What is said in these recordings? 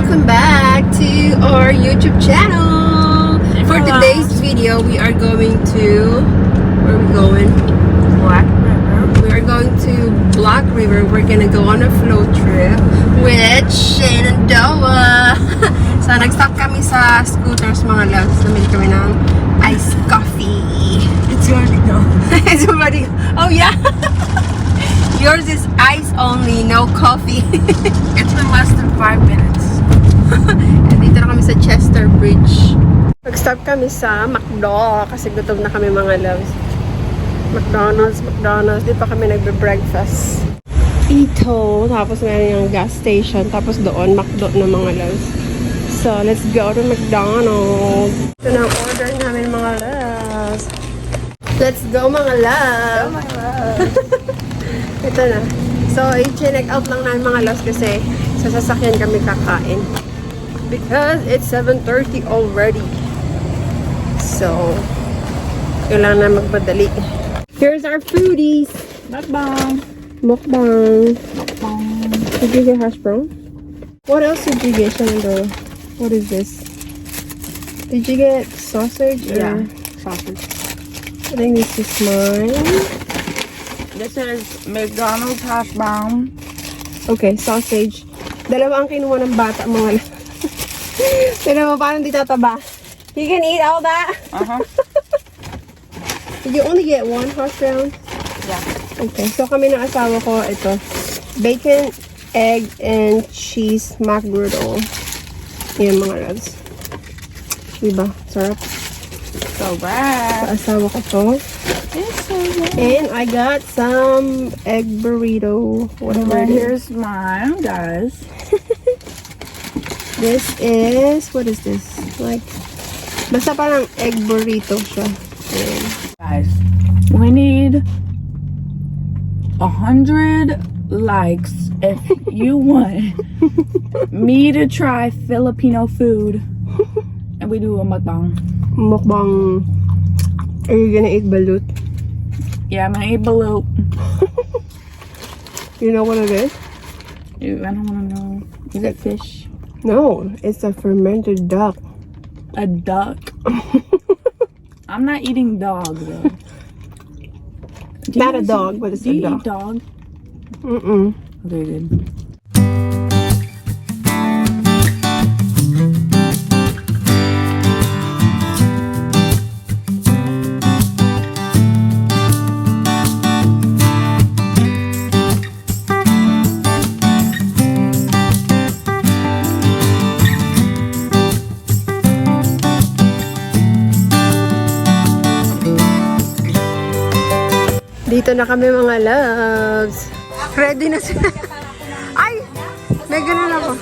welcome back to our YouTube channel. For today's video, we are going to, where are we going? Black River. We are going to Black River. We're gonna go on a float trip with Shenandoah. So, nag-stop kami sa scooters mga loves. Namili kami ng iced coffee. It's already gone. It's already, oh yeah. Yours is ice only, no coffee. It's been less than 5 minutes. Dito na kami sa Chester Bridge. Nag-stop kami sa McDo kasi gutom na kami mga loves. McDonald's. Di pa kami nagbe-breakfast. Ito, tapos meron yung gas station, tapos doon, McDo na mga loves. So, let's go to McDonald's. Ito na ang order namin mga loves. Let's go mga loves. Ito na. So, i-check out lang namin mga loves kasi sa sasakyan kami kakain. Because it's 7:30 already. So, kailangan na magmadali. Here's our foodies. Mukbang. Mukbang. Mukbang. Did you get hash brown? What else did you get, Shenandoah? What is this? Did you get sausage? Yeah, Or? sausage. I think this is mine. This is McDonald's hash brown. Okay, sausage. Dalawa ang kinuha ng bata mga Pero paano di tataba? You can eat all that? Uh-huh. Did you only get one hash brown? Yeah. Okay, so kami ng asawa ko, ito. Bacon, egg, and cheese McGriddle. Yan mga loves. Diba? Sarap. So bad. Sa asawa ko to. It's so good. And I got some egg burrito. Whatever it is. Here's mine, guys. This is, what is this? Like, basta parang egg burrito siya. Ayan. Guys, we need 100 likes if you want me to try Filipino food. And we do a mukbang. Mukbang. Are you gonna eat balut? Yeah, I'm gonna eat balut. You know what it is? Ew, I don't wanna know. Is it fish? No, it's a fermented duck. A duck? I'm not eating dog though. Not a dog, but it's Do a you duck. eat dog? Mm-mm. Okay, good. Dito na kami mga loves. Ready na sila. Ay! May ganun ako.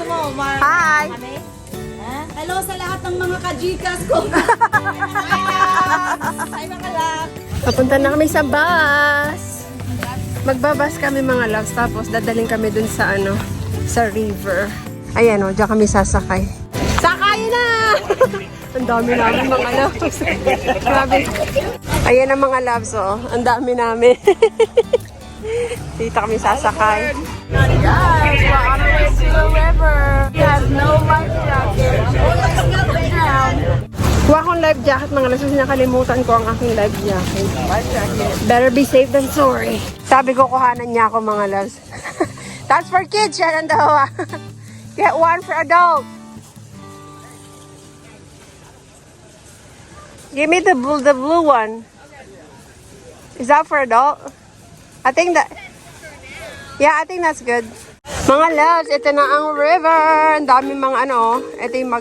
Hi! Hello sa lahat ng mga ka-Gcash ko. Hi mga love. Papunta na kami sa bus. Magbabas kami mga loves. Tapos dadaling kami dun sa ano, sa river. Ayan o, diyan kami sasakay. Sakay na! Ang dami namin mga loves. Grabe. Ayan ang mga loves oh. Ang dami namin. Dito kami sasakay. Guys, we're on our way to the river. We have no life jacket. Kuha akong life jacket mga loves. Kasi nakalimutan ko ang aking life jacket. Life jacket. Better be safe than sorry. Sabi ko kuhanan niya ako mga loves. That's for kids, Shenandoah. Get one for adults. Give me the blue one. Is that for adult? I think that... Yeah, I think that's good. Mga loves, ito na ang river. Ang dami mga ano, ito yung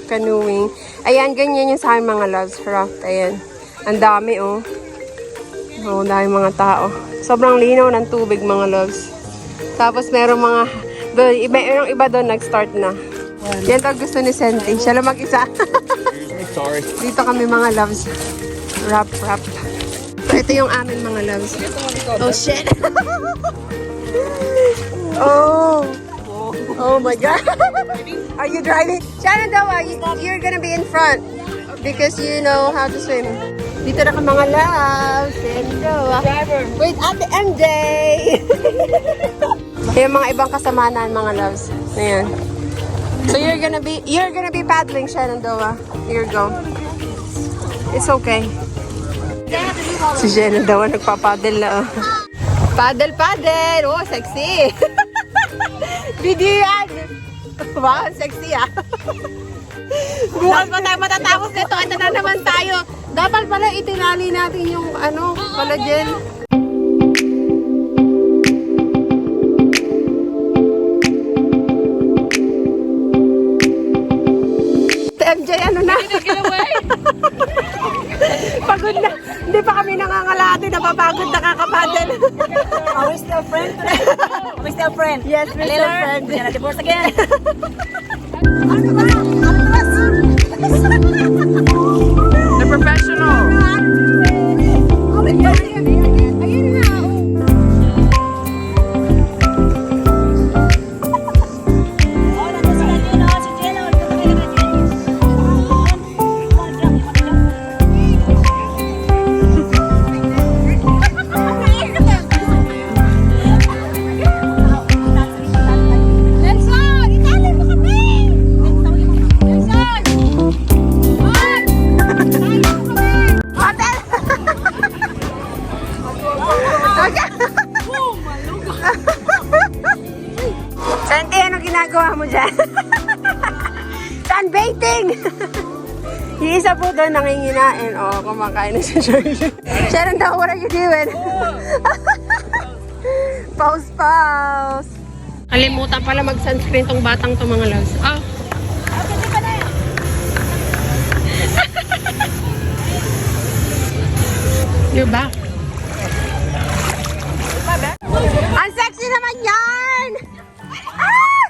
canoeing. Ayan, ganyan yung sa akin mga loves. Raft, ayan. Ang dami oh. Oh, ang dami mga tao. Sobrang linaw ng tubig mga loves. Tapos merong mga... Merong iba doon nag-start na. Yan daw gusto ni Senti. Siya lang mag-isa. Sorry. Dito kami mga loves. Wrap. So, ito yung amin mga loves. Oh, shit. Oh my God. Are you driving? Shenandoah, you're gonna be in front. Because you know how to swim. Dito na ka mga loves. Shenandoah. Wait, Ate MJ. Yung mga ibang kasamanan mga loves. Ayan. So you're gonna be paddling, Shenandoah. Here you go. It's okay. Si Shenandoah nagpapaddle na. Paddle. Oh, sexy. Video yan. Wow, sexy ah. Bukas pa tayo matatapos nito. Ito na naman tayo. Dapat pala itinali natin yung collagen. MJ, ano na? Pagod na. Hindi pa kami nangangalati. Napapagod na kakapadel. Are we still friends? Are we still friends? Yes, we're still friends. We're gonna divorce again. The professional. Santi, ano ginagawa mo dyan? Sunbathing! Yung isa po doon nanginginain. Oh, kumakain na si Shirley. Sharon daw, what are you doing? Pause. Kalimutan pala mag-sunscreen tong batang to mga loves. Oh. You're back. Ang sexy naman yan! Ah!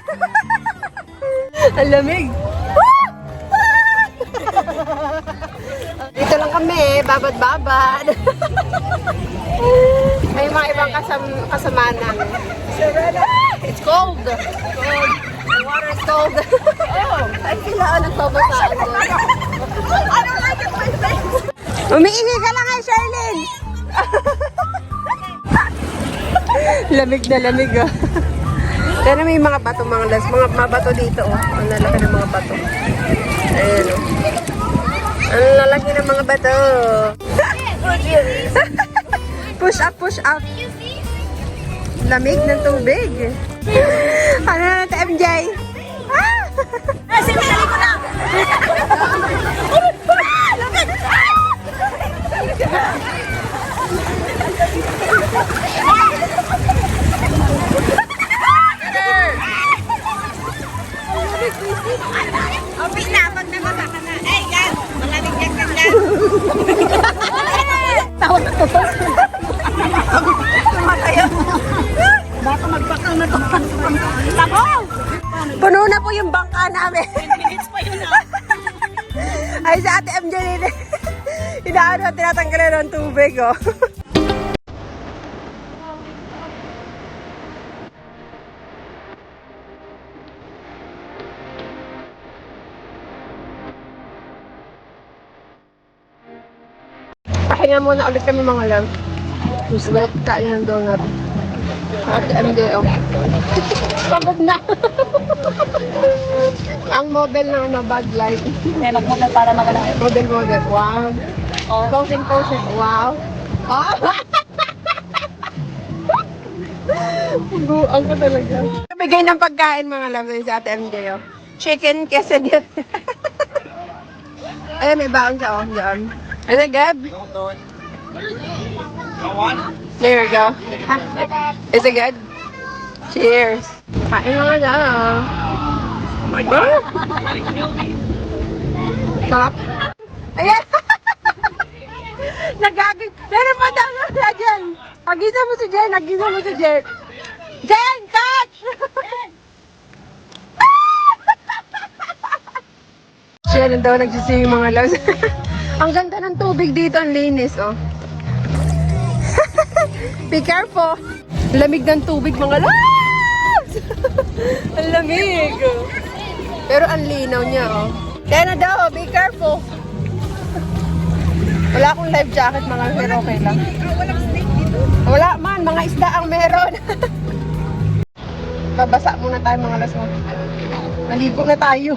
Ang lamig. Dito lang kami, babad-babad. May mga ibang kasamanan. It's cold. The water is cold. Ay, sila nagbabasaan doon. I don't like it, my face. Umiingi ka lang ay, Charlene. Lamig na lamig, oh. Pero may mga bato, mga bato dito, oh. Ang lalaki ng mga bato. Ayan, oh. Ang lalaki ng mga bato. Push up. Lamig ng tubig. Ano na ito, MJ? Sinali ko na! Okay na, pag nabasa ka na. Ay, yan! Malamig yan ka dyan. Tawag na to. Tumatayo. Baka magpakal na to. Tako! Puno na po yung bangka namin. 10 minutes pa yun ah. Ay, sa ate MJ nila. Inaano, tinatanggalan ng tubig, oh. Pahinga muna ulit kami mga love. Gusto ba kain ng donut? Ate MJ, oh. Pagod na. Ang model ng Bud Light. May magmodel para magana. Model. Wow. Oh. Posing. Wow. Ah! Buang ka talaga. Bigay ng pagkain mga love sa Ate MJ, oh. Chicken quesadilla. Ayan, may baon siya, oh. Diyan. Ano, Gab? There we go. Is it good? Cheers. Kain nga na. Oh my God. Sarap. Ayan. Nagagin. Meron pa daw na dyan. Agisa mo si Jen. Jen, catch! Siya na daw nagsising mga loves. Ang ganda ng tubig dito, ang linis, oh. Be careful. Lamig ng tubig, mga loves! Ang lamig. Pero ang linaw niya, oh. Kaya na daw, be careful. Wala akong life jacket, mga pero okay lang. Wala man, mga isda ang meron. Babasa muna tayo, mga loves, mo. Naligo na tayo.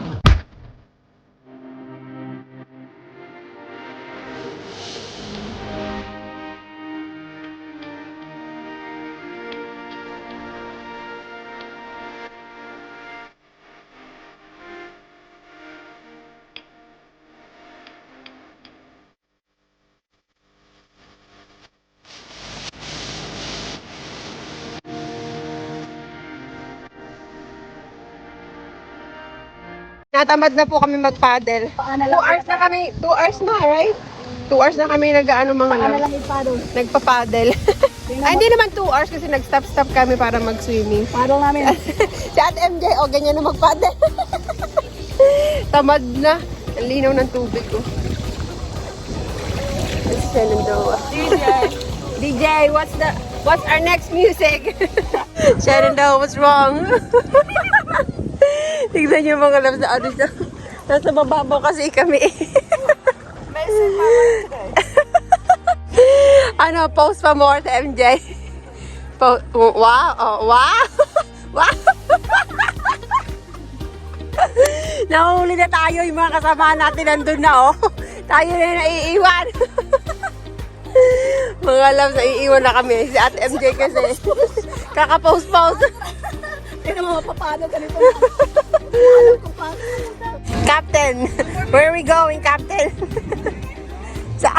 Natamad na po kami mag-paddle. 2 hours na kami, 2 hours na, right? 2 hours na kami nag-ano mga nagpa-paddle. Ay, hindi naman 2 hours kasi nag-stop-stop kami para mag-swimming. Paddle namin. Si Ate MJ, ganyan na mag-paddle. Tamad na. Ang linaw ng tubig ko. It's Shenandoah. DJ, what's our next music? Shenandoah, what's wrong? Tignan niyo mga loves na ano siya. Nasa bababaw kasi kami. Ano, post pa more sa MJ. Wow, wow. Wow. Nahuli na tayo, yung mga kasama natin nandun na, oh. Tayo na yung naiiwan. Mga loves, naiiwan na kami. Si Ate MJ kasi. Kaka-post-post. Hindi naman mapapano ganito. Captain, where are we going, Captain? Sa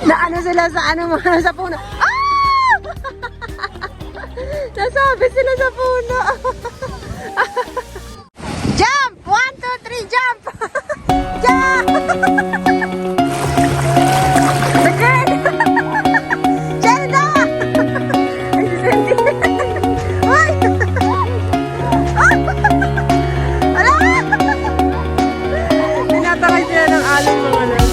na ano sila sa ano mga sa puno. Ah! Nasabi sila sa puno. Jump! 1, 2, 3, jump! Jump! The girl! Shelda! Ay, si Sandy. Uy! Tinatakay sila ng alon mga lang.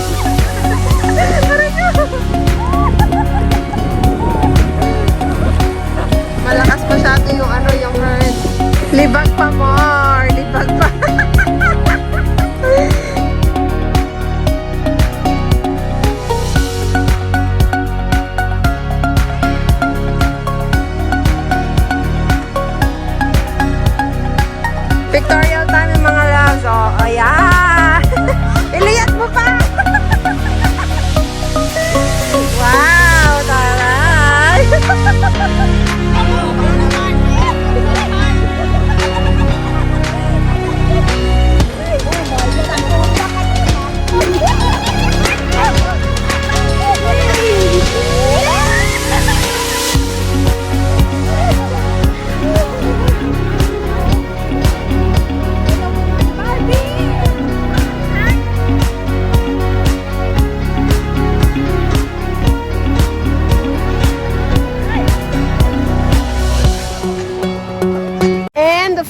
Malakas masyado yung ano, yung current. Libag pa more! Libag pa! Pictorial time yung mga loves. Oh, ayan! Iliyat mo pa! Wow! Taray!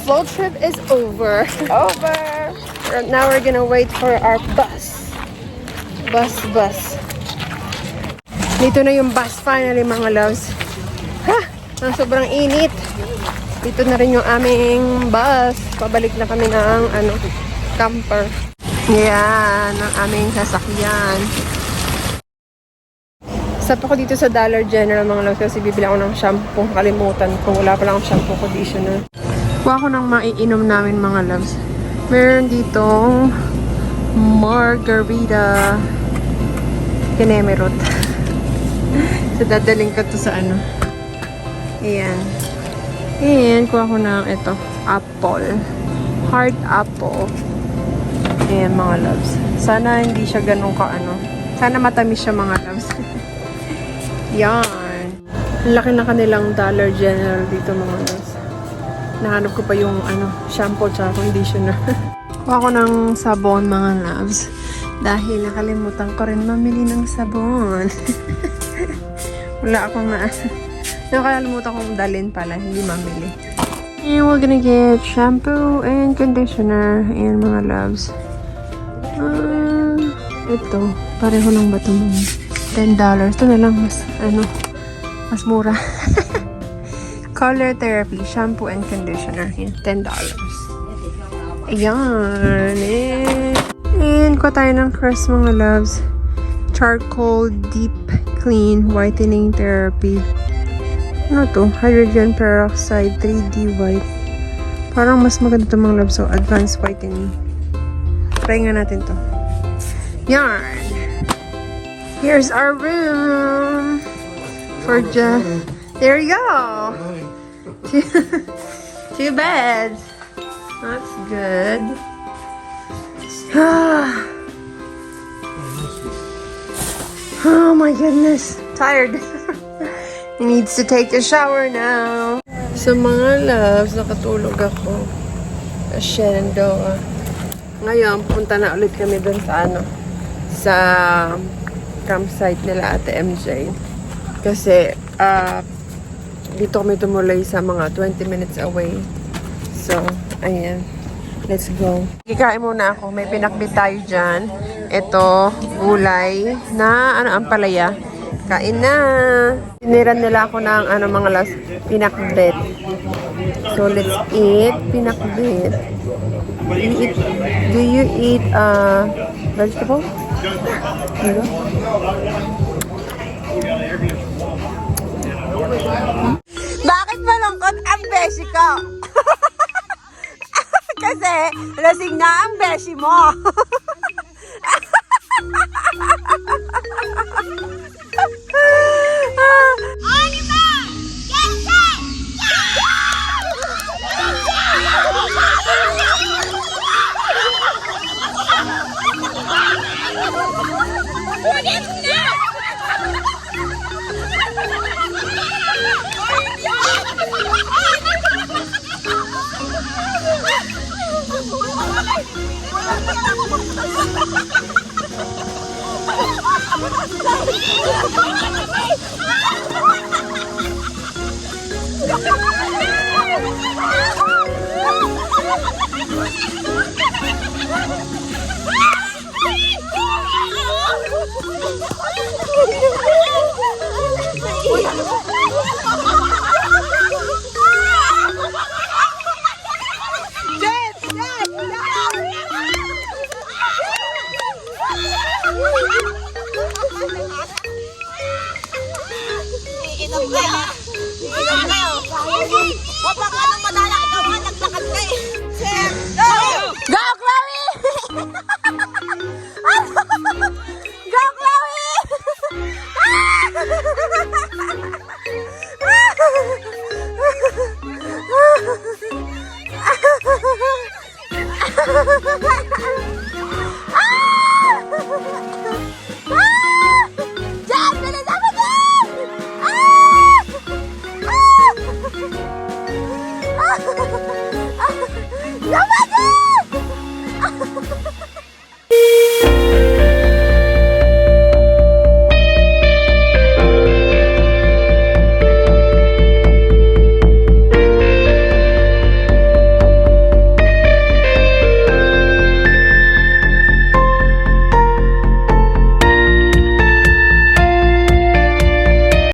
Float trip is over. Now we're gonna wait for our bus. Bus. Dito na yung bus finally mga loves. Ha! Ang sobrang init. Dito na rin yung aming bus. Pabalik na kami ng camper. Yan, ang aming sasakyan. Stop ako dito sa Dollar General mga loves kasi bibili ako ng shampoo. Kalimutan ko. Wala pa lang akong shampoo conditioner. Kuha ko ng maiinom namin mga loves. Meron ditong margarita kinemerot. So dadaling ko to sa ayan. And kuha ko ng ito, apple. Hard apple. Ayan mga loves. Sana hindi siya ganun sana matamis siya mga loves. Yan. Laki na kanilang Dollar General dito mga loves. Nahanap ko pa yung shampoo at conditioner. Kuha ko ng sabon mga loves. Dahil nakalimutan ko rin mamili ng sabon. Wala akong nakalimutan kong dalhin pala. Hindi mamili. And we're gonna get shampoo and conditioner. Ayan mga loves. Ito. Pareho lang ba ito mga $10. Ito na lang mas mura. Color therapy, shampoo and conditioner. Yan, $10. Ayan. And kuha tayo ng Crest mga loves. Charcoal Deep Clean Whitening Therapy. Ano to? Hydrogen peroxide 3D white. Parang mas maganda itong mga loves. So, advanced whitening. Try nga natin to. Yarn! Here's our room! For just... There you go! Two beds. That's good. Oh my goodness. Tired. He needs to take a shower now. So mga loves, nakatulog ako. Shenandoah. Ngayon, punta na ulit kami dun sa sa campsite nila Ate MJ. Kasi, dito kami tumuloy sa mga 20 minutes away. So, ayan. Let's go. Kikain muna ako. May pinakbit tayo dyan. Ito, gulay na, ampalaya. Kain na. Tiniran nila ako ng, mga last, pinakbit. So, let's eat pinakbit. Do you eat, vegetable? Ano? Bakit malungkot ang beshi ko? Kasi lasing na ang beshi mo. Go, Chloe!